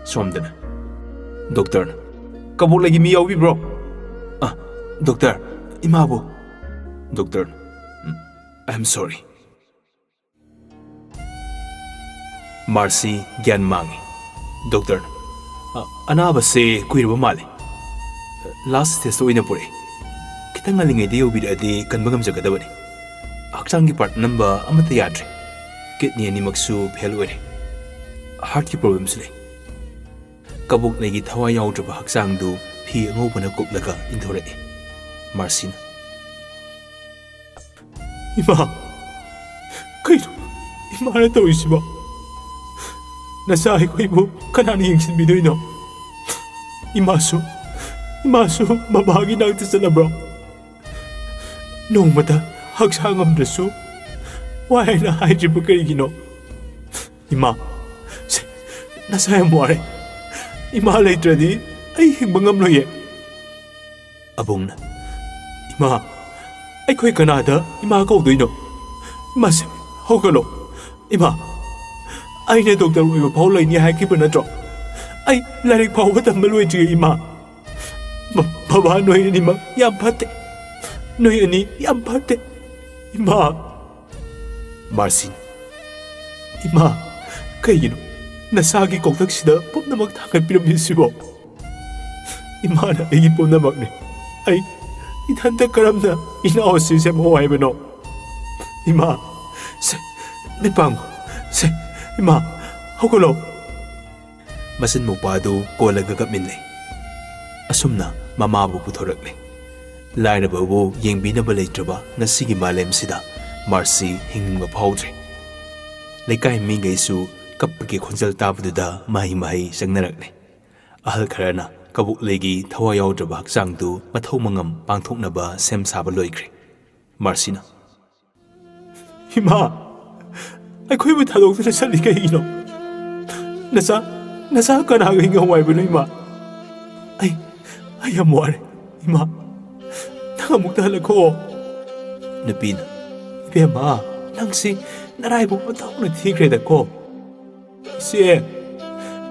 ꯁꯣꯝꯗꯅ ꯗꯣꯛꯇꯔꯅ ꯀꯕꯣꯛꯂꯩꯒꯤ ꯃꯤ ꯌꯥꯎꯕꯤꯕ꯭ꯔꯣ? ꯗꯣꯛꯇꯔ, ꯏꯃꯥꯕꯨ. ꯗꯣꯛꯇꯔꯅ I am sorry. Marcy gyan mangi. Doctor anaba se kuirba male. Last test oina pure. Kitang alingai de ubiradi kanbagam jagadabani. Hakchang gi part number amata yadre. Kidney ani maksu fail ore. Heart ki problems le. Kabuk legi thawa yaudraba hakchang du phi ngobana koklaga indore. Marcy Ima, kaino, ima na tawisiba. Nasahi ko ibo kanani yung sinbidoy no. Imaso mabahagi na ito sa labra. Noong mata, hagsangam na so, why na hydri pa kayo gino. Ima, nasaya mo are. Ima alay tradi, ay himbangam no ye. Abong na, Ima, ꯑꯩꯈꯣꯏ ꯀꯅꯥꯗ ꯏꯃꯥ ꯀꯧꯗꯣꯏꯅꯣ? ꯏꯃꯥꯁꯦ ꯍꯧꯒꯠꯂꯣ. ꯏꯃꯥ, ꯑꯩꯅ doctor ꯑꯣꯏꯕ ꯐꯥꯎ ꯂꯩꯅꯤ ꯍꯥꯏꯈꯤꯕ ꯅꯠꯇ꯭ꯔꯣ? ꯑꯩ ꯂꯥꯏꯔꯤꯛ ꯐꯥꯎꯕ ꯇꯝꯕ ꯂꯣꯏꯗ꯭ꯔꯤ ꯏꯃꯥ. ꯕꯕꯥ ꯅꯣꯏ ꯑꯅꯤꯃꯛ ꯌꯥꯝ ꯐꯠꯇꯦ. ꯅꯣꯏ ꯑꯅꯤ ꯌꯥꯝ ꯐꯠꯇꯦ. ꯏꯃꯥ. ꯃꯥꯔꯁꯤ, ꯏꯃꯥ, ꯀꯩꯒꯤꯅꯣ ꯅꯁꯥꯒꯤ ꯀꯧꯇꯛꯁꯤꯗ ꯄꯨꯝꯅꯃꯛ ꯊꯥꯡꯒꯠꯄꯤꯔꯝꯃꯤꯁꯤꯕꯣ? ꯏꯃꯥꯅ ꯑꯩꯒꯤ ꯄꯨꯝꯅꯃꯛꯅꯤ. ꯑꯩ 이단데 그럼나 이나오 시셈 호와이브노. 이마, 세, 밑방, 세, 이마, 하고로. 마신 목바도 꼴라가 갑민네. 아숨나 마마부 부토럭네. 라이너버부 옌비나버 레이트바 나시기 말렘시다. 마르시 힝는거 파우드레. 레카이 민게이수 갑프게 콘절 따부드다 마히마히 장나락네. 아할 카라나 kabukleigi thawa yaudraba hakchangdu mathau mangam pangthoknaba sem saba loikre. Marcina Ima, aikhoibu thadokduna chali kaigino? Nasa kanaga hinga huwaibano ima? Ai am ware. Ima, nang amukta halakho. Napina, Ibema, nangsi naraibu mathokna thikre ko. Siye,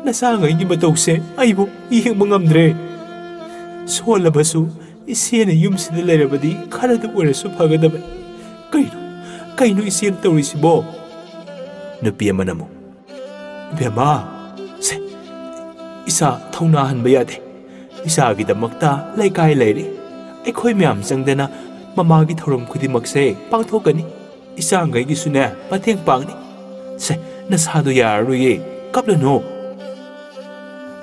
Nasanga hindi matawse ay mo ihing mangamdre. Sola basu isiyan ay sila larabadi kanada wala so pagadaban. Kaino isiyan tawisi bo. Napiya man mo. Bema, se, isa taunahan bayade. Isa agida magta laikay layri. Ay ko'y miyam sang dana mamagi tauram kudi magse pangtokani. Isa angay gisuna pating pangni. Se, nasado yaruye kapla no.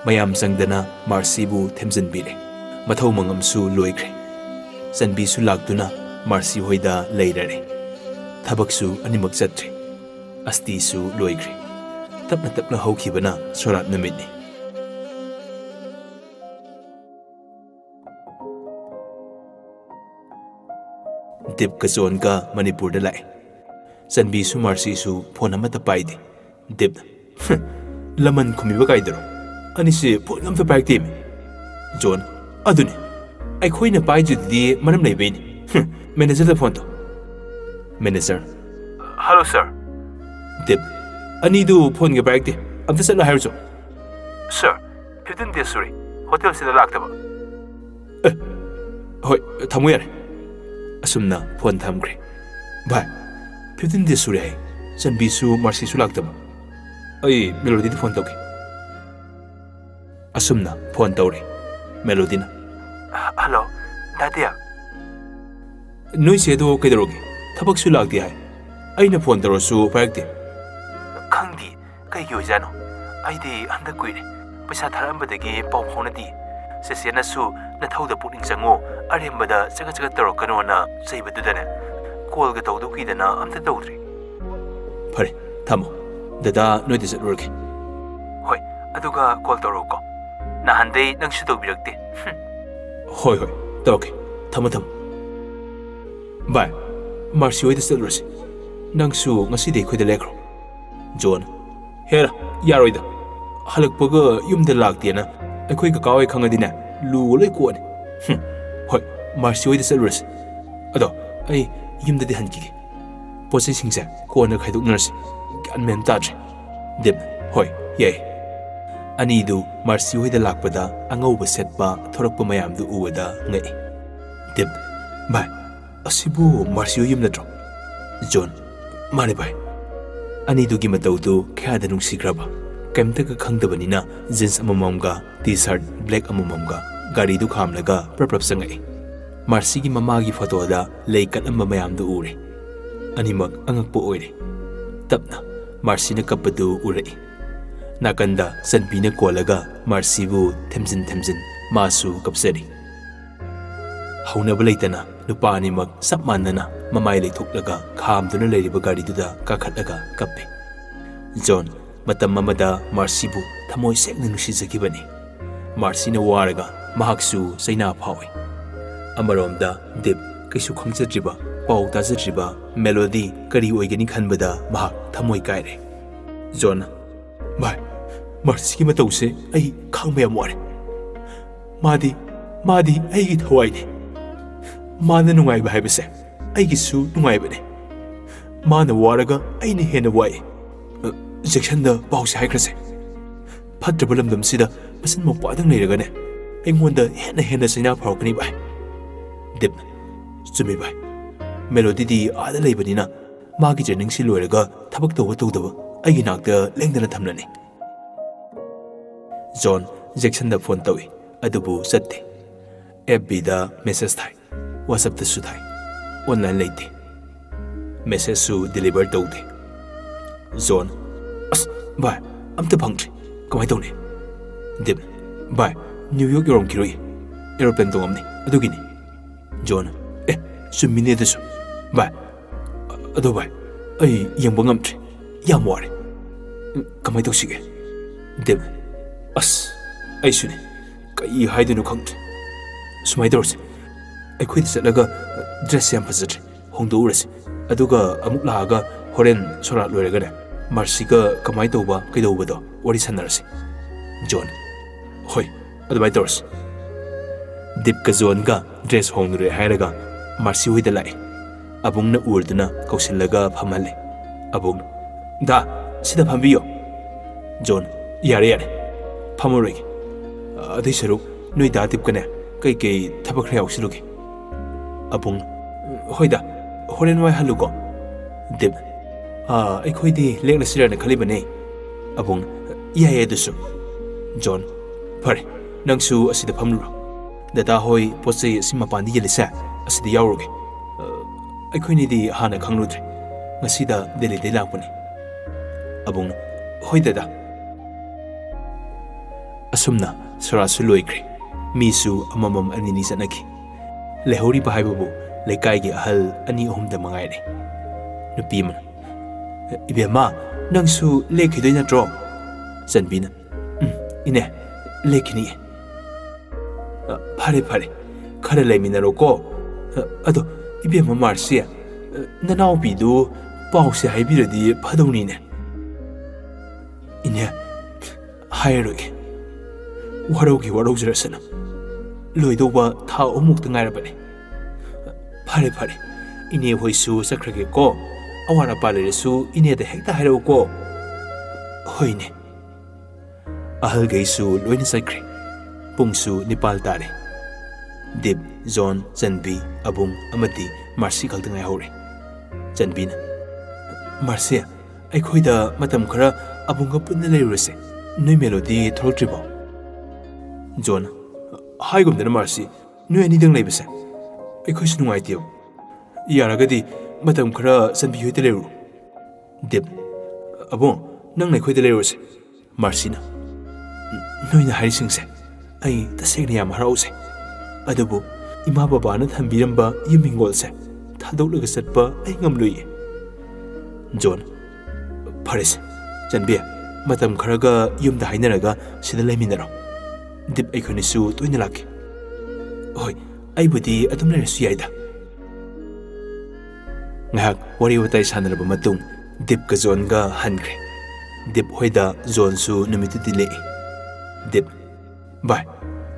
mayam sangdana Marcy-bu themjanbire. Mathau mangamsu loikre. Sanbisu laktuna Marcy hoida leirare. Thabaksu animak chatre. Astisu loikre. Tapna haukhibana sorat numitni. Dip kazon ka Manipur da lai. Sanbisu Marcy-su phone amata paidi. Dip laman kumiba kaidaro. Anisi phone amta paiktim. John aduni ai khoina paijudi manam leibeni. Manager da phone to. Manager. Hello sir. Dip anidu phone ga paikti. Amta satla hairso. Sir 15 days sorry. Hotel sida laktaba. Hoi thamu yare. Asumna phone thamkre. Bye. 15 days sorry hai. Sanbisu Marcy-su laktaba. Ai Melody da phone toki. Asumna phone tawre. Melody na. Hello, Nadia. Noi se do kaidarogi. Thabak su lagdi hai. Aina phone tawrasu paikti. Khangdi kai gi ojano. Aidi handa kuire. Paisa tharambadagi pau phonadi. Sesena su na thauda puning chango arembada chaga tawrakano na saibadudane. Call ga tawdu kidana amta tawdri. Phare, thamo. Dada noi de satlurgi. Hoi, aduga call tawroko. Na handai nang su tawbirakte. Hoi, tawke. Thamo. Bye. Marcy oi de satlursi. Nang su ngasi de khoi de lekro. John. Hera, yaroida. Halakpaga yumda laktiana. Akhoi ka kawai khangadina lu loi ko ni. Hoi, Marcy oi de satlursi. Ado ꯑꯩ ꯌꯨꯝꯗꯗꯤ ꯍꯟꯈꯤꯒꯦ ꯄꯣꯠꯆꯩꯁꯤꯡꯁꯦ ꯀꯣꯟꯅ ꯈꯥꯏꯗꯣꯛꯅꯔꯁꯤ ꯒ꯭ꯌꯥꯟ ꯃꯦꯟ ꯇꯥꯗ꯭ꯔꯦ deep ꯍꯣꯏ ꯌꯥꯏ ꯑꯅꯤꯗꯨ ꯃꯥꯔꯁꯤ ꯍꯣꯏꯗ ꯂꯥꯛꯄꯗ ꯑꯉꯧꯕ ꯁꯦꯠꯄ ꯊꯣꯔꯛꯄ ꯃꯌꯥꯝꯗꯨ ꯎꯕꯗ ꯉꯛꯏ ꯗꯤꯞ ꯚꯥꯏ ꯑꯁꯤꯕꯨ ꯃꯥꯔꯁꯤ ꯍꯣꯏ ꯌꯨꯝ ꯅꯠꯇ꯭ꯔꯣ ꯖꯣꯟ ꯃꯥꯅꯦ ꯚꯥꯏ ꯑꯅꯤꯗꯨꯒꯤ ꯃꯇꯧꯗꯨ ꯀꯌꯥꯗ ꯅꯨꯡꯁꯤꯈ꯭ꯔꯕ ꯀꯩꯝꯇꯒ ꯈꯪꯗꯕꯅꯤꯅ ꯖꯤꯟꯁ ꯑꯃꯃꯝꯒ ꯇꯤ ꯁꯥꯔꯠ ꯕ꯭ꯂꯦꯛ ꯑꯃꯃꯝꯒ ꯒꯥꯔꯤꯗꯨ ꯈꯥꯝꯂꯒ ꯄ꯭ꯔꯞ ꯆꯪꯉꯛꯏ ꯃꯥꯔꯁꯤꯒꯤ ꯃꯃꯥꯒꯤ ꯐꯣꯇꯣꯗ ꯂꯩ ꯀꯠꯂꯝꯕ ꯃꯌꯥꯝꯗꯨ ꯎꯔꯦ ꯑꯅꯤꯃꯛ ꯑꯉꯛꯄ ꯑꯣꯏꯔꯦ ꯇꯞꯅ ꯃꯥꯔꯁꯤꯅ ꯀꯞꯄꯗꯨ ꯎꯔꯛꯏ ꯅꯥꯀꯟꯗ ꯆꯟꯕꯤꯅ ꯀꯣꯜꯂꯒ ꯃꯥꯔꯁꯤꯕꯨ ꯊꯦꯝꯖꯤꯟ ꯃꯥꯁꯨ ꯀꯞꯆꯔꯤ ꯍꯧꯅꯕ ꯂꯩꯇꯅ ꯅꯨꯄꯥ ꯑꯅꯤꯃꯛ ꯆꯞ ꯃꯥꯟꯅꯅ ꯃꯃꯥꯏ ꯂꯩꯊꯣꯛꯂꯒ ꯈꯥꯝꯗꯨꯅ ꯂꯩꯔꯤꯕ ꯒꯥꯔꯤꯗꯨꯗ ꯀꯥꯈꯠꯂꯒ ꯀꯞꯄꯤ ꯖꯣꯟ ꯃꯇꯝ ꯑꯃꯗ ꯃꯥꯔꯁꯤꯕꯨ ꯊꯃꯣꯏ ꯁꯦꯡꯅ ꯅꯨꯡꯁꯤꯖꯈꯤꯕꯅꯤ ꯃꯥꯔꯁꯤꯅ ꯋꯥꯔꯒ ꯃꯍꯥꯛꯁꯨ ꯆꯩꯅꯥ ꯐꯥꯎꯏ ꯑꯃꯔꯣꯝꯗ ꯗꯤꯞ ꯀꯩꯁꯨ ꯈꯪꯖꯗ꯭ꯔꯤꯕ ꯄꯥꯎ ꯇꯥꯖꯗ꯭ꯔꯤꯕ ꯃꯦꯂꯣꯗꯤ ꯀꯔꯤ ꯑꯣꯏꯒꯅꯤ ꯈꯟꯕꯗ ꯃꯍꯥꯛ ꯊꯃꯣꯏ ꯀꯥꯏꯔꯦ ꯖꯣꯟꯅ ꯚꯥꯏ ꯃꯥꯔꯁꯤꯒꯤ ꯃꯇꯧꯁꯦ ꯑꯩ ꯈꯪꯕ ꯌꯥꯝ ꯋꯥꯔꯦ ꯃꯥꯗꯤ ꯑꯩꯒꯤ ꯊꯋꯥꯏꯅꯤ ꯃꯥꯅ ꯅꯨꯡꯉꯥꯏꯕ ꯍꯥꯏꯕꯁꯦ ꯑꯩꯒꯤꯁꯨ ꯅꯨꯡꯉꯥꯏꯕꯅꯤ ꯃꯥꯅ ꯋꯥꯔꯒ ꯑꯩꯅ ꯍꯦꯟꯅ ꯋꯥꯏ ꯖꯦꯛꯁꯟꯗ ꯄꯥꯎꯁꯦ ꯍꯥꯏꯈ꯭ꯔꯁꯦ ꯐꯠꯇ꯭ꯔꯕ ꯂꯝꯗꯝꯁꯤꯗ ꯃꯆꯤꯟ ꯃꯧꯄꯥꯗꯪ ꯂꯩꯔꯒꯅꯦ ꯑꯩꯉꯣꯟꯗ ꯍꯦꯟꯅ ꯆꯩꯅꯥ ꯐꯥꯎꯔꯛꯀꯅꯤ ꯚꯥꯏ ꯗꯤꯞ ꯆꯨꯝꯃꯤ ꯚꯥꯏ ꯃꯦꯂꯣꯗꯤꯗꯤ ꯑꯥꯗ ꯂꯩꯕꯅꯤꯅ ꯃꯥꯒꯤ ꯇ꯭ꯔꯦꯅꯤꯡꯁꯤ ꯂꯣꯏꯔꯒ ꯊꯕꯛ ꯇꯧꯗꯕ ꯑꯩꯒꯤ ꯅꯥꯛꯇ ꯂꯦꯡꯗꯅ ꯊꯝꯂꯅꯤ ꯖꯣꯟ ꯖꯦꯛꯁꯟꯗ ꯐꯣꯟ ꯇꯧꯏ ꯑꯗꯨꯕꯨ ꯆꯠꯇꯦ FBꯗ ꯃꯦꯁꯦꯖ ꯊꯥꯏ WhatsAppꯇꯁꯨ ꯊꯥꯏ ꯑꯣꯟꯂꯥꯏꯟ ꯂꯩꯇꯦ ꯃꯦꯁꯦꯖꯁꯨ ꯗꯤꯂꯤꯚꯔ ꯇꯧꯗꯦ ꯖꯣꯟ ꯑꯁ ꯚꯥꯏ ꯑꯝꯇ ꯐꯪꯗ꯭ꯔꯤ ꯀꯃꯥꯏ ꯇꯧꯅꯤ ꯗꯤꯞ ꯚꯥꯏ ꯅ꯭ꯌꯨ ꯌꯣꯔꯛ ꯌꯧꯔꯝꯈꯤꯔꯣꯏ ꯑꯦꯔꯣꯄ꯭ꯂꯦꯟ ꯇꯣꯡꯉꯝꯅꯤ ꯑꯗꯨꯒꯤꯅꯤ ꯖꯣꯟ ꯆꯨꯝꯃꯤꯅꯦ ꯑꯗꯨꯁꯨ ꯚꯥꯏ ꯑꯗꯣ ꯚꯥꯏ ꯑꯩ ꯌꯦꯡꯕ ꯉꯝꯗ꯭ꯔꯤ ꯌꯥꯝ ꯋꯥꯔꯦ ꯀꯃꯥꯏ ꯇꯧꯁꯤꯒꯦ ꯗꯤꯞ ꯑꯁ ꯑꯩꯁꯨꯅꯦ ꯀꯩ ꯍꯥꯏꯗꯣꯏꯅꯣ ꯈꯪꯗ꯭ꯔꯦ ꯁꯨꯃꯥꯏ ꯇꯧꯔꯁꯤ ꯑꯩꯈꯣꯏꯗ ꯆꯠꯂꯒ ꯗ꯭ꯔꯦꯁ ꯌꯥꯝ ꯐꯖꯗ꯭ꯔꯦ ꯍꯣꯡꯗꯣꯛꯎꯔꯁꯤ ꯑꯗꯨꯒ ꯑꯃꯨꯛ ꯂꯥꯛꯑꯒ ꯍꯣꯔꯦꯟ ꯁꯣꯔꯥꯠ ꯂꯣꯏꯔꯒꯅꯦ ꯃꯥꯔꯁꯤꯒ ꯀꯃꯥꯏ ꯇꯧꯕ ꯀꯩꯗꯧꯕꯗꯣ ꯋꯥꯔꯤ ꯁꯥꯟꯅꯔꯁꯤ ꯖꯣꯟ ꯍꯣꯏ ꯑꯗꯨꯃꯥꯏꯅ ꯇꯧꯔꯁꯤ ꯗꯤꯞꯀ ꯖꯣꯟꯒ ꯗ꯭ꯔꯦꯁ ꯍꯣꯡꯂꯨꯔꯦ ꯍꯥꯏꯔꯒ ꯃꯥꯔꯁꯤ ꯍꯣꯏꯗ ꯂꯥꯛꯏ ꯑꯕꯨꯡꯅ ꯎꯔꯗꯨꯅ ꯀꯧꯁꯤꯜꯂꯒ ꯐꯝꯍꯜꯂꯦ ꯑꯕꯨꯡꯅ ꯗꯥ ꯁꯤꯗ ꯐꯝꯕꯤꯌꯣ ꯖꯣꯟ ꯌꯥꯔꯦ ꯐꯝꯃꯔꯣꯏꯒꯦ ꯑꯗꯨꯏ ꯁꯔꯨꯛ ꯅꯣꯏ ꯗꯥ ꯗꯤꯞꯀꯅꯦ ꯀꯩꯀꯩ ꯊꯕꯛ ꯈꯔ ꯌꯥꯎꯁꯤꯜꯂꯨꯒꯦ ꯑꯕꯨꯡꯅ ꯍꯣꯏꯗ ꯍꯣꯔꯦꯟ ꯋꯥꯏ ꯍꯜꯂꯨꯀꯣ ꯗꯤꯞ ꯑꯩꯈꯣꯏꯗꯤ ꯂꯦꯛꯂꯁꯤꯔꯅ ꯈꯜꯂꯤꯕꯅꯦ ꯑꯕꯨꯡ ꯌꯥꯏꯌꯦ ꯑꯗꯨꯁꯨ ꯖꯣꯟ ꯐꯔꯦ ꯅꯪꯁꯨ ꯑꯁꯤꯗ ꯐꯝꯂꯨꯔꯣ ꯗꯗꯥ ꯍꯣꯏ ꯄꯣꯠ ꯆꯩ ꯑꯁꯤ ꯃꯄꯥꯟꯗ ꯌꯦꯜꯂꯤꯁꯦ ꯑꯁꯤꯗ ꯌꯥꯎꯔꯨꯒꯦ ꯑꯩꯈꯣꯏꯅꯤꯗꯤ ꯍꯥꯟꯅ ꯈꯪꯂꯨꯗ꯭ꯔꯦ ꯉꯁꯤꯗ ꯗꯦꯜꯂꯤꯗꯩ ꯂꯥꯛꯄꯅꯤ ꯑꯕꯨꯡꯅ ꯍꯣꯏ ꯗꯗꯥ ꯑꯁꯨꯝꯅ ꯁꯣꯔꯥꯠꯁꯨ ꯂꯣꯏꯈ꯭ꯔꯦ ꯃꯤꯁꯨ ꯑꯃꯃꯝ ꯑꯅꯤꯅꯤ ꯆꯠꯅꯈꯤ ꯂꯩꯍꯧꯔꯤꯕ ꯍꯥꯏꯕꯕꯨ ꯂꯩꯀꯥꯏꯒꯤ ꯑꯍꯜ ꯑꯅꯤ ꯑꯍꯨꯝꯗ ꯃꯉꯥꯏꯔꯦ ꯅꯨꯄꯤ ꯑꯃꯅ ꯏꯕꯦꯝꯃ ꯅꯪꯁꯨ ꯂꯦꯛꯈꯤꯗꯣꯏ ꯅꯠꯇ꯭ꯔꯣ ꯆꯟꯕꯤꯅ ꯏꯅꯦ ꯂꯦꯛꯈꯤꯅꯤꯌꯦ ꯐꯔꯦ ꯈꯔ ꯂꯩꯃꯤꯟꯅꯔꯣꯀꯣ ꯑꯗꯣ 이베마 마르시 나나오비도 pausi 하이비르디 파동니네 이네 하이르게 와로기 와로지라스나 로이도바 타 오목도 ngaira버네 파레 이네 호이수 사크르게고 아와나 빨레르수 이네데 헥다 하이로고 호이네 아흘게이수 로이니 사이크레 뿡수 니팔 따레 ꯗꯤꯞ ꯖꯣꯟ ꯆꯟꯕꯤ ꯑꯕꯨꯡ ꯑꯃꯗꯤ ꯃꯥꯔꯁꯤ ꯈꯛꯇ ꯉꯥꯏꯍꯧꯔꯦ ꯆꯟꯕꯤꯅ ꯃꯥꯔꯁꯤ ꯑꯩꯈꯣꯏꯗ ꯃꯇꯝ ꯈꯔ ꯑꯕꯨꯡꯒ ꯄꯨꯟꯅ ꯂꯩꯔꯨꯔꯁꯦ ꯅꯣꯏ ꯃꯦꯂꯣꯗꯤ ꯊꯣꯛꯂꯛꯇ꯭ꯔꯤꯕꯣ ꯖꯣꯟ ꯍꯥꯏꯒꯨꯝꯗꯅ ꯃꯥꯔꯁꯤ ꯅꯣꯏ ꯑꯅꯤꯗꯪ ꯂꯩꯕꯁꯦ ꯑꯩꯈꯣꯏꯁꯨ ꯅꯨꯡꯉꯥꯏꯇꯦꯕ ꯌꯥꯔꯒꯗꯤ ꯃꯇꯝ ꯈꯔ ꯆꯟꯕꯤ ꯍꯣꯏꯗ ꯂꯩꯔꯨ ꯗꯤꯞ ꯑꯕꯨꯡ ꯅꯪꯅ ꯑꯩꯈꯣꯏꯗ ꯂꯩꯔꯨꯔꯁꯦ ꯃꯥꯔꯁꯤꯅ ꯅꯣꯏꯅ ꯍꯥꯏꯔꯤꯁꯤꯡꯁꯦ ꯑꯩ ꯇꯁꯦꯡꯅ ꯌꯥꯝ ꯍꯔꯥꯎꯖꯩ ꯑꯗꯨꯕꯨ ꯏꯃꯥ ꯕꯕꯥꯅ ꯊꯝꯕꯤꯔꯝꯕ ꯌꯨꯝ ꯍꯤꯡꯒꯣꯜꯁꯦ ꯊꯥꯗꯣꯛꯂꯒ ꯆꯠꯄ ꯑꯩ ꯉꯝꯂꯣꯏꯌꯦ ꯖꯣꯟ ꯐꯔꯦꯁꯦ ꯆꯟꯕꯤ ꯃꯇꯝ ꯈꯔꯒ ꯌꯨꯝꯗ ꯍꯥꯏꯅꯔꯒ ꯁꯤꯗ ꯂꯩꯃꯤꯟꯅꯔꯣ ꯗꯤꯞ ꯑꯩꯈꯣꯏꯅꯁꯨ ꯇꯣꯏꯅ ꯂꯥꯛꯀꯦ ꯍꯣꯏ ꯑꯩꯕꯨꯗꯤ ꯑꯗꯨꯝ ꯂꯩꯔꯁꯨ ꯌꯥꯏꯗ ꯉꯥꯏꯍꯥꯛ ꯋꯥꯔꯤ ꯋꯥꯇꯥꯏ ꯁꯥꯟꯅꯔꯕ ꯃꯇꯨꯡ ꯗꯤꯞꯀ ꯖꯣꯟꯒ ꯍꯟꯈ꯭ꯔꯦ ꯗꯤꯞ ꯍꯣꯏꯗ ꯖꯣꯟꯁꯨ ꯅꯨꯃꯤꯠꯇꯨꯗꯤ ꯂꯦꯛꯏ ꯗꯤꯞ ꯕꯥꯏ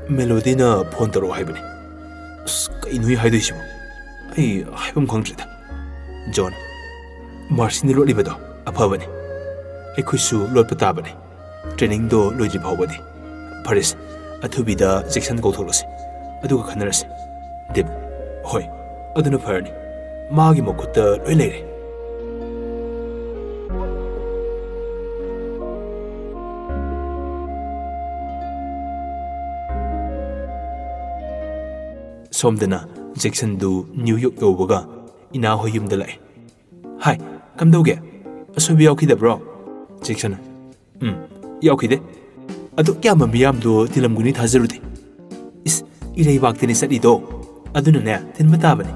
ꯃꯦꯂꯣꯗꯤꯅ ꯐꯣꯟ ꯇꯧꯔꯛꯑꯣ ꯍꯥꯏꯕꯅꯤ ꯑꯁ ꯀꯩꯅꯣ ꯍꯥꯏꯗꯣꯏꯁꯤꯕꯣ ꯑꯩ ꯍꯥꯏꯐꯝ ꯈꯪꯗ꯭ꯔꯦꯗ ꯖꯣꯟ ꯃꯥꯔꯁꯤꯅ ꯂꯣꯠꯂꯤꯕꯗꯣ ꯑꯐꯕꯅꯤ ꯑꯩꯈꯣꯏꯁꯨ ꯂꯣꯠꯄ ꯇꯥꯕꯅꯤ ꯇ꯭ꯔꯦꯅꯤꯡꯗꯣ ꯂꯣꯏꯗ꯭ꯔꯤ ꯐꯥꯎꯕꯗꯤ ꯐꯔꯦꯁꯦ ꯑꯊꯨꯕꯤꯗ ꯖꯦꯛꯁꯟ ꯀꯧꯊꯣꯛꯂꯁꯤ ꯑꯗꯨꯒ ꯈꯟꯅꯔꯁꯤ ꯗꯤꯞ ꯍꯣꯏ ꯑꯗꯨꯅ ꯐꯔꯅꯤ ꯃꯥꯒꯤ ꯃꯈꯨꯠꯇ ꯂꯣꯏ ꯂꯩꯔꯦ ꯁꯣꯝꯗꯅ ꯖꯦꯛꯁꯟꯗꯨ ꯅ꯭ꯌꯨ ꯌꯣꯔꯛ ꯌꯧꯕꯒ ꯏꯅꯥ ꯍꯣꯏ ꯌꯨꯝꯗ ꯂꯥꯛꯑꯦ ꯍꯥꯏ ꯀꯝꯗꯧꯒꯦ ꯑꯁꯣꯏꯕ ꯌꯥꯎꯈꯤꯗꯕ꯭ꯔꯣ ꯖꯦꯛꯁꯟ ꯌꯥꯎꯈꯤꯗꯦ ꯑꯗꯣ ꯀꯌꯥꯝꯕ ꯃꯤꯌꯥꯝꯗꯣ ꯇꯤꯜꯂꯝꯒꯅꯤ ꯊꯥꯖꯔꯨꯗꯦ ꯏꯁ ꯏꯔꯩꯕꯥꯛꯇꯅꯤ ꯆꯠꯂꯤꯗꯣ ꯑꯗꯨꯅꯅꯦ ꯊꯤꯟꯕ ꯇꯥꯕꯅꯤ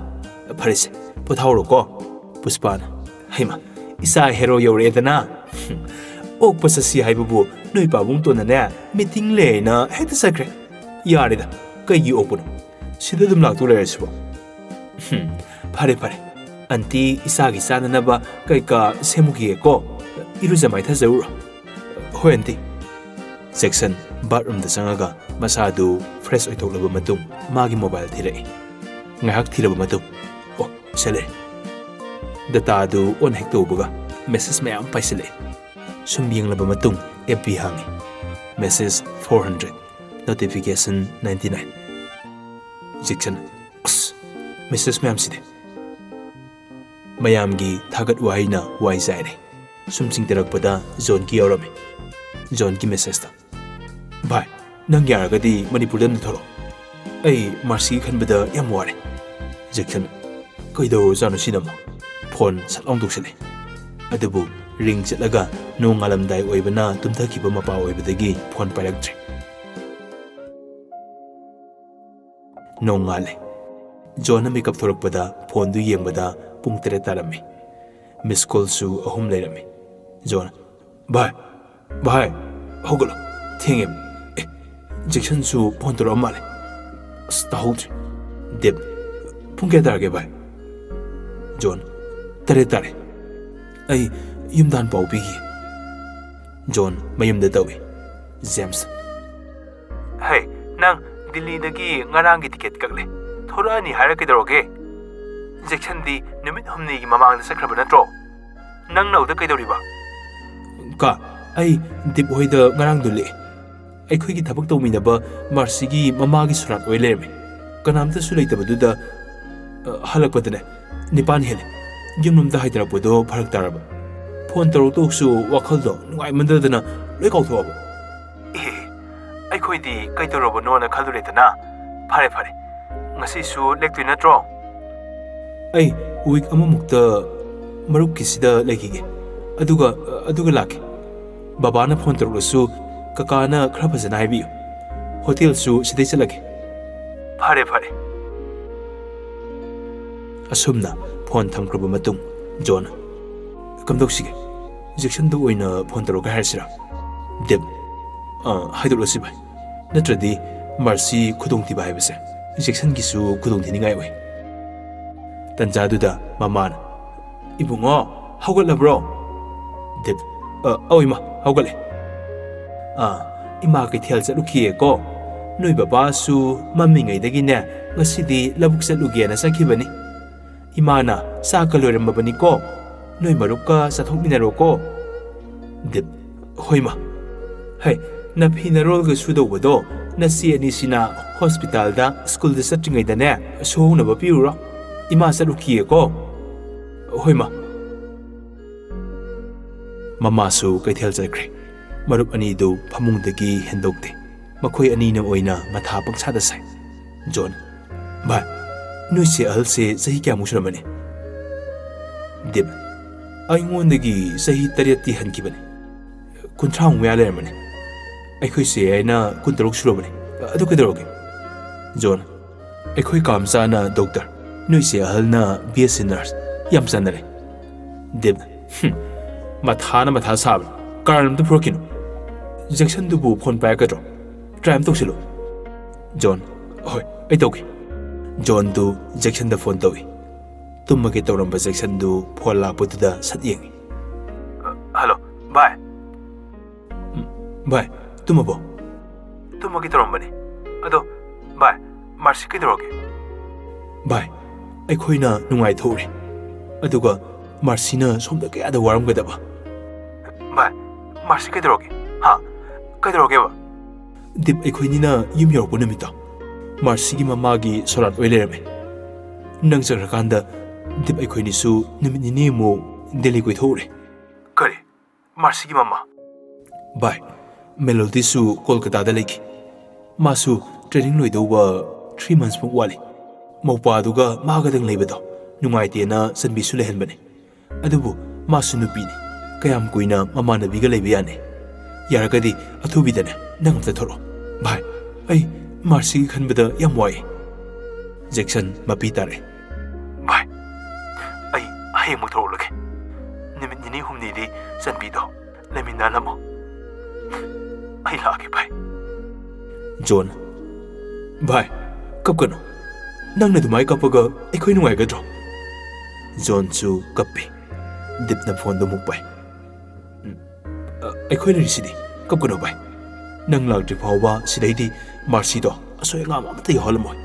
ꯐꯔꯦꯁꯦ ꯄꯣꯊꯥꯎꯔꯣꯀꯣ ꯄꯨꯁꯄꯥꯅ ꯍꯩꯃ ꯏꯆꯥ ꯍꯦꯔꯣ ꯌꯧꯔꯛꯑꯦꯗꯅ ꯑꯣꯛꯄ ꯆꯠꯁꯤ ꯍꯥꯏꯕꯕꯨ ꯅꯣꯏ ꯄꯥꯕꯨꯡꯇꯣꯟꯅꯅꯦ ꯃꯤꯇꯤꯡ ꯂꯩꯅ ꯍꯦꯛꯇ ꯆꯠꯈ꯭ꯔꯦ ꯌꯥꯔꯦꯗ ꯀꯩꯒꯤ ꯑꯣꯛꯄꯅꯣ ꯁꯤꯗ ꯑꯗꯨꯝ ꯂꯥꯛꯇꯣ ꯂꯩꯔꯁꯤꯕꯣ ꯐꯔꯦ ꯐꯔꯦ ꯑꯟꯇꯤ ꯏꯆꯥꯒꯤ ꯆꯥꯅꯅꯕ ꯀꯩꯀꯥ ꯁꯦꯝꯃꯨꯈꯤꯒꯦꯀꯣ 이루자 마이타자우라 호연디 잭슨 바룸다 상아가 마사두 프레스 오이토ꯛꯂꯕ ꯃꯇꯨꯡ 마기 모바일 ꯊꯤꯔꯛꯏ ꯉꯥꯏꯍꯥꯛ ꯊꯤꯔꯕ ꯃꯇꯨꯡ ꯁꯦꯂꯦ ꯗꯇꯥꯗꯨ ꯑꯣꯟ ꯍꯦꯛ ꯇꯧꯕꯒ ꯃꯦꯁꯦꯖ ꯃꯌꯥꯝ ꯄꯥꯏꯁꯤꯜꯂꯛꯏ ꯁꯨꯝ ꯌꯦꯡꯂꯕ ꯃꯇꯨꯡ FB ꯍꯥꯡꯉꯤ ꯃꯦꯁꯦꯖ 400 ꯅꯣꯇꯤꯐꯤꯀꯦꯁꯟ 99 ꯖꯦꯛꯁꯟ ꯑꯁ ꯃꯦꯁꯦꯖ ꯃꯌꯥꯝꯁꯤꯗꯤ ꯃꯌꯥꯝꯒꯤ ꯊꯥꯒꯠ ꯋꯥꯍꯩꯅ ꯋꯥꯏ ꯆꯥꯏꯔꯦ ꯁꯨꯝ ꯆꯤꯡꯊꯔꯛꯄꯗ ꯖꯣꯟꯒꯤ ꯌꯥꯎꯔꯝꯃꯤ ꯖꯣꯟꯒꯤ ꯃꯦꯁꯦꯖꯇ ꯚꯥꯏ ꯅꯪ ꯌꯥꯔꯒꯗꯤ ꯃꯅꯤꯄꯨꯔꯗ ꯑꯗꯨꯝ ꯊꯣꯛꯂꯛꯑꯣ ꯑꯩ ꯃꯥꯔꯁꯤꯒꯤ ꯈꯟꯕꯗ ꯌꯥꯝ ꯋꯥꯔꯦ ꯖꯦꯛꯁꯟ ꯀꯩꯗꯧꯔꯖꯥꯠꯅꯣ ꯁꯤꯅꯃꯣ ꯐꯣꯟ ꯁꯠ ꯂꯥꯎ ꯇꯧꯁꯤꯜꯂꯦ ꯑꯗꯨꯕꯨ ꯔꯤꯡ ꯆꯠꯂꯒ ꯅꯣꯡꯉꯥꯜꯂꯝꯗꯥꯏ ꯑꯣꯏꯕꯅ ꯇꯨꯝꯊꯈꯤꯕ ꯃꯄꯥ ꯑꯣꯏꯕꯗꯒꯤ ꯐꯣꯟ ꯄꯥꯏꯔꯛꯇ꯭ꯔꯦ ꯅꯣꯡꯉꯥꯜꯂꯦ ꯖꯣꯟꯅ ꯃꯤꯀꯞ ꯊꯣꯔꯛꯄꯗ ꯐꯣꯟꯗꯨ ꯌꯦꯡꯕꯗ ꯄꯨꯡ 3 ꯇꯥꯔꯝꯃꯤ ꯃꯤꯁ ꯀꯣꯜꯁꯨ 3 ꯂꯩꯔꯝꯃꯤ ꯖꯣꯟ ꯚꯥꯏ ꯍꯧꯒꯠꯂꯣ ꯊꯦꯡꯉꯦ ꯖꯦꯛꯁꯟꯁꯨ ꯐꯣꯟ ꯇꯧꯔꯛꯑ ꯃꯥꯜꯂꯦ ꯑꯁ ꯇꯥꯍꯧꯗ꯭ꯔꯦ ꯗꯤꯞ ꯄꯨꯡ ꯀꯌꯥ ꯇꯥꯔꯒꯦ ꯚꯥꯏ ꯖꯣꯟ 3 ꯇꯥꯔꯦ ꯑꯩ ꯌꯨꯝꯗ ꯄꯥꯎ ꯄꯤꯈꯤ ꯖꯣꯟ ꯃꯌꯨꯝꯗ ꯇꯧꯏ ꯖꯦꯝꯁ ꯍꯦ ꯅꯪ ꯗꯤꯜꯂꯤꯗꯒꯤ ꯉꯔꯥꯡꯒꯤ ꯇꯤꯀꯦꯠ ꯀꯛꯂꯦ ꯊꯣꯔꯛꯑꯅꯤ ꯍꯥꯏꯔꯛꯀꯩꯗꯧꯔꯒꯦ ꯖꯦꯛꯁꯟꯗꯤ ꯅꯨꯃꯤꯠ 8ꯅꯤꯒꯤ ꯃꯃꯥꯡꯗ ꯆꯠꯈ꯭ꯔꯕ ꯅꯠꯇ꯭ꯔꯣ ꯅꯪ ꯅꯧꯗ ꯀꯩꯗꯧꯔꯤꯕ ꯀꯥ ꯑꯩ ꯗꯤꯞ ꯍꯣꯏꯗ ꯉꯔꯥꯡꯗꯨ ꯂꯦꯛꯑꯦ ꯑꯩꯈꯣꯏꯒꯤ ꯊꯕꯛ ꯇꯧꯃꯤꯟꯅꯕ ꯃꯥꯔꯁꯤꯒꯤ ꯃꯃꯥꯒꯤ ꯁꯨꯔꯥꯠ ꯑꯣꯏ ꯂꯩꯔꯝꯃꯦ ꯀꯅꯥꯝꯇꯁꯨ ꯂꯩꯇꯕꯗꯨꯗ ꯍꯜꯂꯛꯄꯗꯅꯦ 9 ꯍꯦꯜꯂꯦ ꯌꯨꯝꯂꯣꯝꯗ ꯍꯥꯏꯊꯔꯛꯄꯗꯣ ꯐꯔꯛ ꯇꯥꯔꯕ ꯐꯣꯟ ꯇꯧꯔꯛꯇꯧꯁꯨ ꯋꯥꯈꯜꯗꯣ ꯅꯨꯡꯉꯥꯏꯃꯟꯗꯗꯅ ꯂꯣꯏ ꯀꯥꯎꯊꯣꯛꯑꯕ ꯑꯩꯈꯣꯏꯗꯤ ꯀꯩꯗꯧꯔꯕꯅꯣꯅ ꯈꯜꯂꯨꯔꯦꯗꯅ ꯐꯔꯦ ꯉꯁꯤꯁꯨ ꯂꯦꯛꯇꯣꯏ ꯅꯠꯇ꯭ꯔꯣ ꯑꯩ ꯋꯤꯛ ꯑꯃꯃꯨꯛꯇ ꯃꯔꯨꯞꯀꯤꯁꯤꯗ ꯂꯩꯈꯤꯒꯦ ꯑꯗꯨꯒ ꯂꯥꯛꯀꯦ ꯕꯕꯥꯅ ꯐꯣꯟ ꯇꯧꯔꯛꯂꯁꯨ ꯀꯀꯥꯅ ꯈꯔ ꯐꯖꯅ ꯍꯥꯏꯕꯤꯌꯨ ꯍꯣꯇꯦꯜꯁꯨ ꯁꯤꯗꯩ ꯆꯠꯂꯒꯦ ꯐꯔꯦ ꯑꯁꯨꯝꯅ ꯐꯣꯟ ꯊꯝꯈ꯭ꯔꯕ ꯃꯇꯨꯡ ꯖꯣꯟ ꯀꯝꯗꯧꯁꯤꯒꯦ ꯖꯦꯛꯁꯟꯗ ꯑꯣꯏꯅ ꯐꯣꯟ ꯇꯧꯔꯒ ꯍꯥꯏꯔꯁꯤꯔꯥ ꯗꯤꯞ ꯍꯥꯏꯗꯣꯛꯂꯁꯤ ꯚꯥꯏ ꯅꯠꯇ꯭ꯔꯗꯤ ꯃꯥꯔꯁꯤ ꯈꯨꯗꯣꯡꯊꯤꯕ ꯍꯥꯏꯕꯁꯦ ꯖꯦꯛꯁꯟꯒꯤꯁꯨ ꯈꯨꯗꯣꯡꯊꯤꯅꯤꯡꯉꯥꯏ ꯑꯣꯏ ꯇꯟꯖꯥꯗꯨꯗ ꯃꯃꯥꯅ 이붕어 ꯍꯧꯒꯠꯂꯕ꯭ꯔꯣ ꯗꯤꯞ ꯏꯃꯥ ꯍꯧꯒꯠꯂꯦ 이마 ꯀꯩꯊꯦꯜ ꯆꯠꯂꯨꯈꯤꯌꯦꯀꯣ ꯅꯣꯏ ꯕꯕꯥꯁꯨ ꯃꯝꯃꯤꯉꯩꯗꯒꯤꯅꯦ ꯉꯁꯤꯗꯤ ꯂꯧꯕꯨꯛ ꯆꯠꯂꯨꯒꯦꯅ ꯆꯠꯈꯤꯕꯅꯤ 이마ꯅ ꯆꯥꯛꯀ ꯂꯣꯏꯔꯝꯃꯕꯅꯤꯀꯣ ꯅꯣꯏ ꯃꯔꯨꯞꯀ ꯆꯠꯊꯣꯛꯃꯤꯟꯅꯔꯣꯀꯣ ꯗꯤꯞ ꯍꯣꯏꯃ ꯍꯩ ꯅꯐꯤ ꯅꯔꯣꯜꯒ ꯁꯨꯗꯧꯕꯗꯣ ꯅꯆꯦ ꯑꯅꯤꯁꯤꯅ ꯍꯣꯁꯄꯤꯇꯥꯜꯗ ꯁ꯭ꯀꯨꯜꯗ ꯆꯠꯇ꯭ꯔꯤꯉꯩꯗꯅꯦ ꯁꯨꯍꯧꯅꯕ ꯄꯤꯔꯨꯔꯣ 이마 ꯆꯠꯂꯨꯈꯤꯌꯦꯀꯣ ꯍꯣꯏꯃ ꯃꯃꯥꯁꯨ ꯀꯩꯊꯦꯜ ꯆꯠꯈ꯭ꯔꯦ ꯃꯔꯨꯞ ꯑꯅꯤꯗꯨ ꯐꯃꯨꯡꯗꯒꯤ ꯍꯦꯟꯗꯣꯛꯇꯦ ꯃꯈꯣꯏ ꯑꯅꯤꯅ ꯑꯣꯏꯅ ꯃꯊꯥ ꯄꯪꯁꯥꯗ ꯁꯥꯏ ꯖꯣꯟ ꯚꯥꯏ ꯅꯣꯏꯁꯦ ꯑꯍꯜꯁꯦ ꯆꯍꯤ ꯀꯌꯥꯃꯨꯛ ꯁꯨꯔꯝꯃꯅꯤ ꯗꯤꯞ ꯑꯩꯉꯣꯟꯗꯒꯤ ꯆꯍꯤ 8ꯇꯤ ꯍꯟꯈꯤꯕꯅꯤ 30 ꯃꯌꯥ ꯂꯩꯔꯝꯃꯅꯤ ꯑꯩꯈꯣꯏꯁꯦ ꯑꯩꯅ 16 ꯁꯨꯔꯕꯅꯤ ꯑꯗꯨ ꯀꯩꯗꯧꯔꯒꯦ ꯖꯣꯟ ꯑꯩꯈꯣꯏ ꯀꯥꯝꯆꯥꯅ ꯗꯣꯛꯇꯔ ꯅꯣꯏꯁꯦ ꯑꯍꯜꯅ BSc ꯅꯔꯁ ꯌꯥꯝ ꯆꯥꯟꯅꯔꯦ ꯗꯤꯞ ꯃꯊꯥꯅ ꯃꯊꯥ ꯁꯥꯕꯅꯤ ꯀꯥꯔꯟ ꯑꯝꯇ ꯐꯨꯔꯛꯈꯤꯅꯨ ꯖꯦꯛꯁꯟꯗꯨꯕꯨ ꯐꯣꯟ ꯄꯥꯏꯔꯛꯀꯗ꯭ꯔꯣ ꯇ꯭ꯔꯥꯏ ꯑꯃ ꯇꯧꯁꯤꯜꯂꯨ ꯖꯣꯟ ꯍꯣꯏ ꯑꯩ ꯇꯧꯒꯦ ꯖꯣꯟꯗꯨ ꯖꯦꯛꯁꯟꯗ ꯐꯣꯟ ꯇꯧꯏ ꯇꯨꯝꯃꯒꯦ ꯇꯧꯔꯝꯕ ꯖꯦꯛꯁꯟꯗꯨ ꯐꯣꯟ ꯂꯥꯛꯄꯗꯨꯗ ꯁꯠ ꯌꯦꯡꯏ ꯍꯜꯂꯣ ꯚꯥꯏ ꯇꯨꯝꯃꯕꯣ ꯇꯨꯝꯃꯒꯦ ꯇꯧꯔꯝꯕꯅꯤ ꯑꯗꯣ ꯚꯥꯏ ꯃꯥꯔꯁꯤ ꯀꯩꯗꯧꯔꯒꯦ ꯚꯥꯏ ꯑꯩꯈꯣꯏꯅ ꯅꯨꯡꯉꯥꯏꯊꯣꯛꯎꯔꯦ ꯑꯗꯨꯒ ꯃꯥꯔꯁꯤꯅ ꯁꯣꯝꯗ ꯀꯌꯥꯗ ꯋꯥꯔꯝꯒꯗꯕ ꯚꯥꯏ ꯃꯥꯔꯁꯤ ꯀꯩꯗꯧꯔꯒꯦ ꯍꯥ ꯀꯩꯗꯧꯔꯒꯦꯕ ꯗꯤꯞ ꯑꯩꯈꯣꯏꯅꯤꯅ ꯌꯨꯝ ꯌꯧꯔꯛꯄ ꯅꯨꯃꯤꯠꯇꯣ ꯃꯥꯔꯁꯤꯒꯤ ꯃꯃꯥꯒꯤ ꯁꯣꯔꯥꯠ ꯑꯣꯏ ꯂꯩꯔꯝꯃꯦ ꯅꯪ ꯆꯠꯈ꯭ꯔꯀꯥꯟꯗ ꯗꯤꯞ ꯑꯩꯈꯣꯏꯅꯤꯁꯨ ꯅꯨꯃꯤꯠ ꯅꯤꯅꯤꯃꯨꯛ ꯗꯦꯜꯂꯤ ꯀꯣꯏꯊꯣꯛꯎꯔꯦ ꯀꯔꯤ ꯃꯥꯔꯁꯤꯒꯤ ꯃꯃꯥ ꯚꯥꯏ ꯃꯦꯂꯣꯗꯤꯁꯨ ꯀꯣꯜꯀꯇꯥꯗ ꯂꯩꯈꯤ ꯃꯥꯁꯨ ꯇ꯭ꯔꯦꯅꯤꯡ ꯂꯣꯏꯗꯧꯕ 3 monthsꯃꯨꯛ ꯋꯥꯠꯂꯤ ꯃꯧꯄꯥꯗꯨꯒ ꯃꯥꯒꯗꯪ ꯂꯩꯕꯗꯣ ꯅꯨꯡꯉꯥꯏꯇꯦꯅ ꯆꯟꯕꯤꯁꯨ ꯂꯩꯍꯟꯕꯅꯦ ꯑꯗꯨꯕꯨ ꯃꯥꯁꯨ ꯅꯨꯄꯤꯅꯤ ꯀꯌꯥꯝ ꯀꯨꯏꯅ ꯃꯃꯥꯟꯅꯕꯤꯒ ꯂꯩꯕ ꯌꯥꯅꯤ ꯌꯥꯔꯒꯗꯤ ꯑꯊꯨꯕꯤꯗꯅꯦ ꯅꯪ ꯑꯝꯇ ꯊꯣꯔꯛꯑꯣ ꯚꯥꯏ ꯑꯩ ꯃꯥꯔꯁꯤꯒꯤ ꯈꯟꯕꯗ ꯌꯥꯝ ꯋꯥꯏ ꯖꯦꯛꯁꯟ ꯃꯄꯤ ꯇꯥꯔꯛꯑꯦ ꯚꯥꯏ ꯑꯩ ꯍꯌꯦꯡꯃꯨꯛ ꯊꯣꯔꯛꯂꯒꯦ ꯅꯨꯃꯤꯠ ꯅꯤꯅꯤ ꯍꯨꯝꯅꯤꯗꯤ ꯆꯟꯕꯤꯗꯣ ꯂꯩꯃꯤꯟꯅꯍꯜꯂꯝꯃꯣ ꯑꯩ ꯂꯥꯛꯑꯒꯦ ꯚꯥꯏ ꯖꯣꯟ ꯚꯥꯏ ꯀꯞꯀꯅꯨ ꯅꯪꯅ ꯑꯗꯨꯃꯥꯏ ꯀꯞꯄꯒ ꯑꯩꯈꯣꯏ ꯅꯨꯡꯉꯥꯏꯒꯗ꯭ꯔꯣ ꯖꯣꯟꯁꯨ ꯀꯞꯄꯤ ꯗꯤꯞꯅ ꯐꯣꯟꯗꯣ ꯑꯃꯨꯛ ꯄꯥꯏ ꯑꯩꯈꯣꯏ ꯂꯩꯔꯤꯁꯤꯗꯤ ꯀꯞꯀꯅꯨ ꯚꯥꯏ ꯅꯪ ꯂꯥꯛꯇ꯭ꯔꯤ ꯐꯥꯎꯕ ꯁꯤꯗꯩꯗꯤ ꯃꯥꯔꯁꯤꯗꯣ ꯑꯁꯣꯏ ꯑꯉꯥꯝ ꯑꯃꯠꯇ ꯌꯥꯎꯍꯜꯂꯝꯃꯣꯏ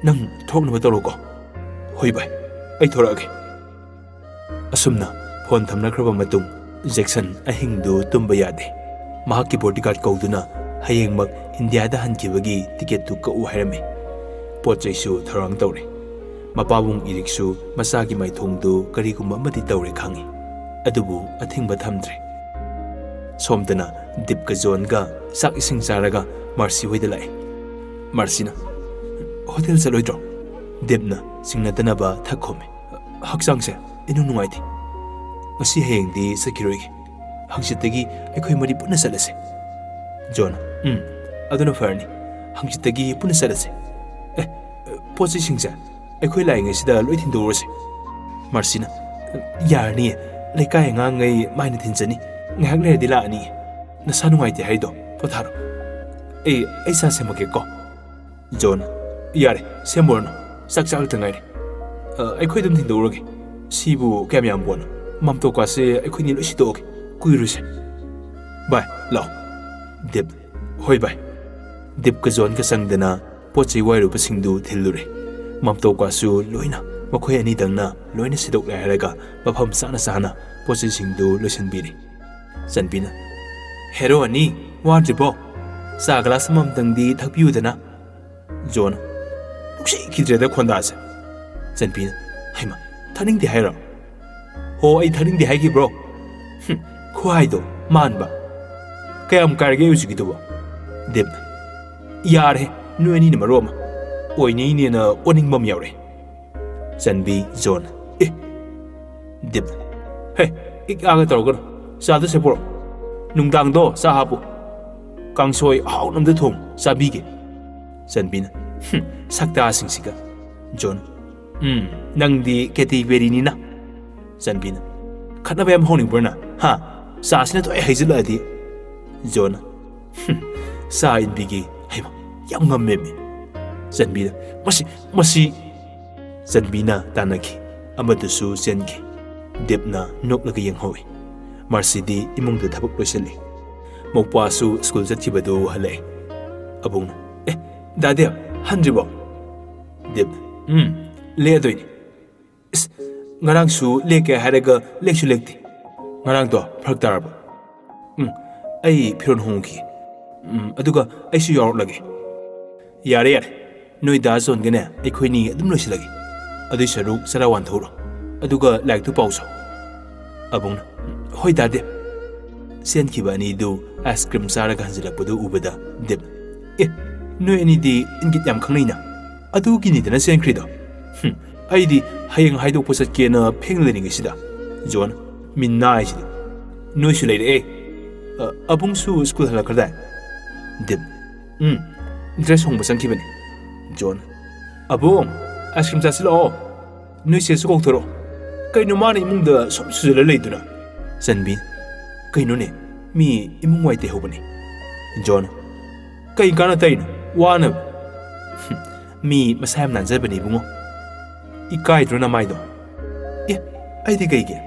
ꯅꯪ ꯊꯣꯛꯅꯕ ꯇꯧꯔꯣꯀꯣ ꯍꯣꯏ ꯚꯥꯏ ꯑꯩ ꯊꯣꯔꯛꯑꯒꯦ ꯑꯁꯨꯝꯅ ꯐꯣꯟ ꯊꯝꯅꯈ꯭ꯔꯕ ꯃꯇꯨꯡ ꯖꯦꯛꯁꯟ ꯑꯍꯤꯡꯗꯨ ꯇꯨꯝꯕ ꯌꯥꯗꯦ ꯃꯍꯥꯛꯀꯤ ꯕꯣꯗꯤꯒꯥꯔꯗ ꯀꯧꯗꯨꯅ ꯍꯌꯦꯡꯃꯛ ꯏꯟꯗꯤꯌꯥꯗ ꯍꯟꯈꯤꯕꯒꯤ ꯇꯤꯀꯦꯠꯇꯨ ꯀꯛꯎ ꯍꯥꯏꯔꯝꯃꯤ ꯄꯣꯠ ꯆꯩꯁꯨ ꯊꯧꯔꯥꯡ ꯇꯧꯔꯦ ꯃꯄꯥꯕꯨꯡ ꯏꯔꯤꯛꯁꯨ ꯃꯆꯥꯒꯤ ꯃꯥꯏꯊꯣꯡꯗꯨ ꯀꯔꯤꯒꯨꯝꯕ ꯑꯃꯗꯤ ꯇꯧꯔꯦ ꯈꯪꯉꯤ ꯑꯗꯨꯕꯨ ꯑꯊꯤꯡꯕ ꯊꯝꯗ꯭ꯔꯦ ꯁꯣꯝꯗꯅ ꯗꯤꯞꯀ ꯖꯣꯟꯒ ꯆꯥꯛ ꯏꯁꯤꯡ ꯆꯥꯔꯒ ꯃꯥꯔꯁꯤ ꯍꯣꯏꯗ ꯂꯥꯛꯑꯦ ꯃꯥꯔꯁꯤꯅ ꯍꯣꯇꯦꯜ ꯆꯠꯂꯣꯏꯗ꯭ꯔꯣ ꯗꯤꯞꯅ ꯆꯤꯡꯅꯗꯅꯕ ꯊꯛ ꯈꯣꯝꯃꯤ ꯍꯛꯆꯥꯡꯁꯦ ꯏꯅꯨꯡ ꯅꯨꯡꯉꯥꯏꯇꯦ ꯉꯁꯤ ꯍꯌꯦꯡꯗꯤ ꯆꯠꯈꯤꯔꯣꯏꯒꯦ ꯍꯪꯆꯤꯠꯇꯒꯤ ꯑꯩꯈꯣꯏ ꯃꯔꯤ ꯄꯨꯟꯅ ꯆꯠꯂꯁꯦ ꯖꯣꯟ ꯑꯗꯨꯅ ꯐꯔꯅꯤ ꯍꯪꯆꯤꯠꯇꯒꯤ ꯄꯨꯟꯅ ꯆꯠꯂꯁꯦ ꯄꯣꯠ ꯆꯩꯁꯤꯡꯁꯦ ꯑꯩꯈꯣꯏ ꯂꯥꯛꯏꯉꯩꯁꯤꯗ ꯂꯣꯏ ꯊꯤꯟꯗꯣꯛꯎꯔꯁꯦ ꯃꯥꯔꯁꯤꯅ ꯌꯥꯔꯅꯤꯌꯦ ꯂꯩꯀꯥꯏ ꯑꯉꯥꯡꯉꯩ ꯃꯥꯏꯅ ꯊꯤꯟꯖꯅꯤ ꯉꯥꯏꯍꯥꯛ ꯂꯩꯔꯗꯤ ꯂꯥꯛꯑꯅꯤꯌꯦ ꯅꯁꯥ ꯅꯨꯡꯉꯥꯏꯇꯦ ꯍꯥꯏꯗꯣ ꯄꯣꯊꯥꯔꯣ ꯑꯩ ꯆꯥ ꯁꯦꯝꯃꯛꯀꯦꯀꯣ ꯖꯣꯟ ꯌꯥꯔꯦ ꯁꯦꯝꯃꯨꯔꯅꯨ ꯆꯥꯛ ꯆꯥꯛꯇ ꯉꯥꯏꯔꯦ ꯑꯩꯈꯣꯏ ꯑꯗꯨꯝ ꯊꯤꯟꯗꯣꯛꯎꯔꯒꯦ ꯁꯤꯕꯨ ꯀꯌꯥꯝ ꯌꯥꯝ ꯄꯣꯠꯅꯣ ꯃꯥꯝꯇꯣꯛꯀꯥꯁꯦ ꯑꯩꯈꯣꯏꯅꯤ ꯂꯣꯏ ꯁꯤꯗꯣꯛꯑꯒꯦ ꯀꯨꯏꯔꯨꯁꯦ ꯚꯥꯏ ꯂꯥꯛꯑꯣ ꯗꯤꯞ ꯍꯣꯏ ꯚꯥꯏ ꯗꯤꯞꯀ ꯖꯣꯟꯒ ꯆꯪꯗꯅ ꯄꯣꯠ ꯆꯩ ꯋꯥꯏꯔꯨꯕꯁꯤꯡꯗꯨ ꯊꯤꯜꯂꯨꯔꯦ ꯃꯥꯝꯇꯣꯛꯀꯥꯁꯨ ꯂꯣꯏꯅ ꯃꯈꯣꯏ ꯑꯅꯤꯗꯪꯅ ꯂꯣꯏꯅ ꯁꯤꯗꯣꯛꯂꯦ ꯍꯥꯏꯔꯒ ꯃꯐꯝ ꯆꯥꯅ ꯆꯥꯅ ꯄꯣꯠ ꯆꯩꯁꯤꯡꯗꯨ ꯂꯣꯏꯁꯤꯟꯕꯤꯔꯤ ꯆꯟꯕꯤꯅ ꯍꯦꯔꯣ ꯑꯅꯤ ꯋꯥꯗ꯭ꯔꯤꯕꯣ ꯆꯥ ꯒ꯭ꯂꯥꯁ ꯑꯃꯃꯝꯇꯪꯗꯤ ꯊꯛꯄꯤꯌꯨꯗꯅ ꯖꯣꯟ ꯅꯨꯡꯁꯤꯈꯤꯗ꯭ꯔꯦꯗ ꯈꯣꯟꯗꯥꯁꯦ ꯆꯟꯕꯤꯅ ꯍꯩꯃ ꯊꯛꯅꯤꯡꯗꯦ ꯍꯥꯏꯔꯣ ꯍꯣ ꯑꯩ ꯊꯛꯅꯤꯡꯗꯦ ꯍꯥꯏꯈꯤꯕ꯭ꯔꯣ ꯈꯨꯍꯥꯏꯗꯣ ꯃꯥꯟꯕ ꯀꯌꯥꯝ ꯀꯥꯏꯔꯒꯦ ꯍꯧꯖꯤꯛꯀꯤꯗꯨꯕꯣ ꯗꯤꯞꯅ ꯌꯥꯔꯦ ꯅꯣꯏ ꯑꯅꯤꯅ ꯃꯔꯣ ꯑꯃ ꯑꯣꯏꯅꯩꯅꯦꯅ ꯑꯣꯅꯤꯡꯕ ꯑꯃ ꯌꯥꯎꯔꯦ ꯆꯟꯕꯤ ꯖꯣꯟ ꯗꯤꯞꯅ ꯍꯦ ꯏꯛꯑꯒ ꯇꯧꯔꯒꯅꯨ ꯆꯥꯗ ꯁꯦꯄꯨꯔꯣ ꯅꯨꯡꯗꯥꯡꯗꯣ ꯆꯥ ꯍꯥꯞꯄꯨ ꯀꯥꯡꯁꯣꯏ ꯑꯍꯥꯎꯅꯝꯗ ꯊꯣꯡ ꯆꯥꯕꯤꯒꯦ ꯆꯟꯕꯤꯅ ꯁꯛꯇꯥꯁꯤꯡꯁꯤꯒ ꯖꯣꯟ ꯅꯪꯗꯤ ꯀꯦꯇꯤ ꯕꯦꯔꯤꯅꯤꯅ ꯆꯟꯕꯤꯅ ꯈꯠꯅꯕ ꯌꯥꯝ ꯍꯧꯅꯤꯡꯕ꯭ꯔꯅ ꯍꯥ ꯆꯥꯁꯤꯅ ꯇꯣꯏ ꯍꯩꯖꯤꯜꯂꯛꯑꯗꯤ ꯖꯣꯟ ꯆꯥ ꯏꯟꯕꯤꯒꯦ ꯍꯩꯃ ꯌꯥꯝ ꯉꯝꯃꯦꯃꯤ ꯆꯟꯕꯤꯅ ꯃꯁꯤ ꯆꯟꯕꯤꯅ ꯇꯥꯟꯅꯈꯤ ꯑꯃꯗꯨꯁꯨ ꯆꯦꯟꯈꯤ ꯗꯤꯞꯅ ꯅꯣꯛꯂꯒ ꯌꯦꯡꯍꯧꯏ ꯃꯥꯔꯁꯤꯗꯤ ꯏꯃꯨꯡꯗ ꯊꯕꯛ ꯂꯣꯏꯁꯤꯜꯂꯤ ꯃꯧꯄꯥꯁꯨ ꯁ꯭ꯀꯨꯜ ꯆꯠꯈꯤꯕꯗꯨ ꯍꯜꯂꯛꯑꯦ ꯑꯕꯨꯡꯅ ꯗꯥꯗꯦ ꯍꯟꯗ꯭ꯔꯤꯕꯣ ꯗꯤꯞꯅ ꯂꯦꯛꯑꯗꯣꯏꯅꯤ ꯏꯁ ꯉꯔꯥꯡꯁꯨ ꯂꯦꯛꯀꯦ ꯍꯥꯏꯔꯒ ꯂꯦꯛꯁꯨ ꯂꯦꯛꯇꯦ ꯉꯔꯥꯡꯗꯣ ꯐꯔꯛ ꯇꯥꯔꯕ ꯑꯩ ꯐꯤꯔꯣꯟ ꯍꯣꯡꯈꯤꯒꯦ ꯑꯗꯨꯒ ꯑꯩꯁꯨ ꯌꯥꯎꯔꯛꯂꯒꯦ ꯌꯥꯔꯦ ꯅꯣꯏ ꯗꯥ ꯖꯣꯟꯒꯅꯦ ꯑꯩꯈꯣꯏꯅꯤ ꯑꯗꯨꯝ ꯂꯣꯏꯁꯤꯜꯂꯒꯦ ꯑꯗꯨꯏ ꯁꯔꯨꯛ ꯆꯔꯥ ꯋꯥꯟꯊꯣꯛꯎꯔꯣ ꯑꯗꯨꯒ ꯂꯥꯏꯔꯤꯛꯇꯨ ꯄꯥꯎꯁꯣ ꯑꯕꯨꯡꯅ ꯍꯣꯏ ꯗꯥꯗꯦ ꯆꯦꯟꯈꯤꯕ ꯑꯅꯤꯗꯨ ꯑꯥꯏꯁ ꯀ꯭ꯔꯤꯝ ꯆꯥꯔꯒ ꯍꯟꯖꯤꯜꯂꯛꯄꯗꯨ ꯎꯕꯗ ꯗꯤꯞ ꯅꯣꯏ ꯑꯅꯤꯗꯤ ꯏꯪꯒꯤꯠ ꯌꯥꯝ ꯈꯪꯅꯩꯅ ꯑꯗꯨꯒꯤꯅꯤꯗꯅ ꯆꯦꯟꯈ꯭ꯔꯤꯗꯣ ꯑꯩꯗꯤ ꯍꯌꯦꯡ ꯍꯥꯏꯗꯣꯛꯄ ꯆꯠꯀꯦꯅ ꯐꯦꯡ ꯂꯩꯔꯤꯉꯩꯁꯤꯗ ꯖꯣꯟ ꯃꯤꯟꯅꯥ ꯍꯥꯏꯁꯤꯗꯤ ꯅꯣꯏꯁꯨ ꯂꯩꯔꯛꯑꯦ ꯑꯕꯨꯡꯁꯨ ꯁ꯭ꯀꯨꯜ ꯍꯜꯂꯛꯈ꯭ꯔꯗꯥꯏ ꯗꯤꯞ ꯗ꯭ꯔꯦꯁ ꯍꯣꯡꯕ ꯆꯪꯈꯤꯕꯅꯤ ꯖꯣꯟ ꯑꯕꯨꯡ ꯑꯥꯏꯁ ꯀ꯭ꯔꯤꯝ ꯆꯥꯁꯤꯜꯂꯛꯑꯣ ꯅꯣꯏ ꯆꯦꯁꯨ ꯀꯧꯊꯣꯔꯛꯑꯣ ꯀꯩꯅꯣ ꯃꯥꯅ ꯏꯃꯨꯡꯗ ꯁꯨꯝ ꯁꯨꯖꯜꯂ ꯂꯩꯗꯨꯅ ꯆꯟꯕꯤ ꯀꯩꯅꯣꯅꯦ ꯃꯤ ꯏꯃꯨꯡ ꯋꯥꯏ ꯇꯩꯍꯧꯕꯅꯤ ꯖꯣꯟ ꯀꯩ ꯀꯥꯟꯅ ꯇꯩꯅꯣ ꯋꯥꯅꯕ ꯃꯤ ꯃꯁꯥ ꯌꯥꯝ ꯅꯥꯟꯖꯕꯅꯤ ꯏꯕꯨꯡꯉꯣ ꯏꯀꯥꯏꯗ꯭ꯔꯣ ꯅꯃꯥꯏꯗꯣ ꯑꯩꯗꯤ ꯀꯩꯒꯤ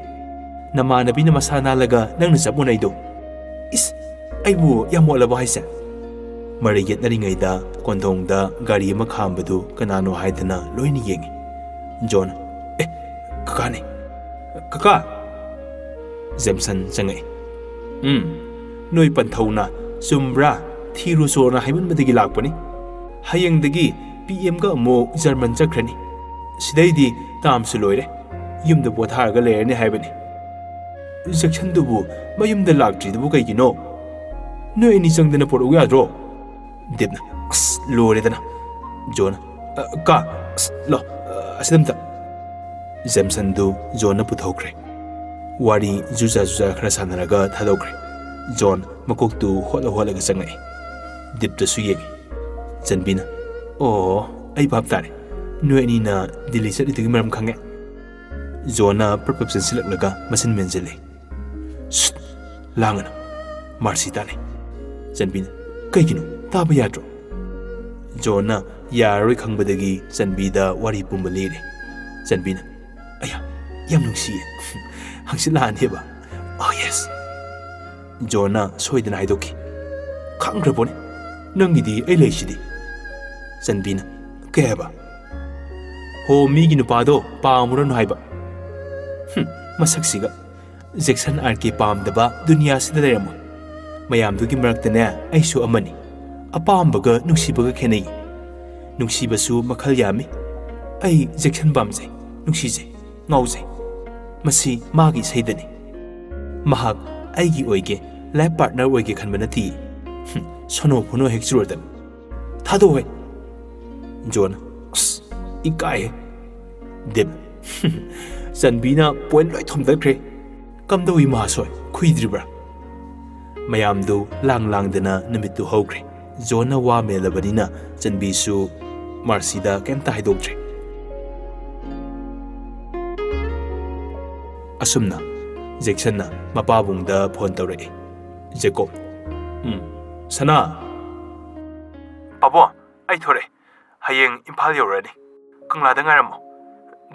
ꯅꯃꯥꯟꯅꯕꯤꯅ ꯃꯁꯥ ꯅꯥꯜꯂꯒ ꯅꯪꯅ ꯆꯞ ꯃꯥꯟꯅꯩꯗꯣ ꯏꯁ ꯑꯩꯕꯨ ꯌꯥꯝ ꯃꯣꯠꯂꯕ ꯍꯥꯏꯁꯦ ꯃꯔꯩ ꯌꯦꯠꯅꯔꯤꯉꯩꯗ ꯀꯣꯟꯊꯣꯡꯗ ꯒꯥꯔꯤ ꯑꯃ ꯈꯥꯝꯕꯗꯨ ꯀꯅꯥꯅꯣ ꯍꯥꯏꯗꯅ ꯂꯣꯏꯅ ꯌꯦꯡꯉꯤ John, kakani. Kaka. Jameson changai. Noi panthau sumbra thiru sona haimun madagi lakpani. Hayang dagi PM ga mo German chakrani. Sidaidi tam suloire. Yumda bothar ga lerni haibani. Section dubu mayumda lakri dubu kai gino. No any sang dana por uya dro. Dibna. Lore dana. John. Ka. Lo. Asidamta. Jameson du John na puthokre. Wari juza khara sanaraga thadokre. John makok tu hola ga changai. Dip ta su yegi. Janbina. Oh, ai bab tare. No any na Delhi sat itigi maram khange. John na perception silak laga masin menjele. Langana. Marcy tane. Janbina. Kaigino taba yadro. John na yaroi khangbadagi Janbida wari pumbalire. Janbina. Aya, yam nungsiye. Hangsilan heba. Oh yes. John na soidana haidoki. Khangrabone. Nangidi ai leisidi. Janbina. Keba. Ho migi nupado paamuran haiba. Masaksiga. Jackson arki paamdaba dunya sida leramo. Mayamdugi maraktane aisu amani. Apambaga nungsibaga khenai. Nungsibasu makhal yami. Ai Jackson pamjai. Nungsijai. Ngaujai. Masi magi saidani. Mahak aigi oige life partner oige khanba nati. Sono phono hekchurodam. Thado hoy. John. Ikai. Deb. Janbina point loi thomdakre. Kamdoi ma soi khuidribra. Mayamdu lang dana namitu hokre. John na wa melabanina Janbi su Marcy da kemta haidoktre. Asumna Jackson na mapabungda phone tawre. Jacob. Sana. Pabo, ai thore. Hayeng Imphal yorani. Kangla da ngaramo.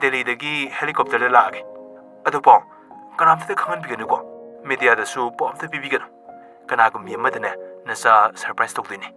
Delhi dagi helicopter da laage. Adu pong kanamta khangan biganu ko. Media da su pom ta bibiganu. Kanagum yamadane nasa surprise tokdini.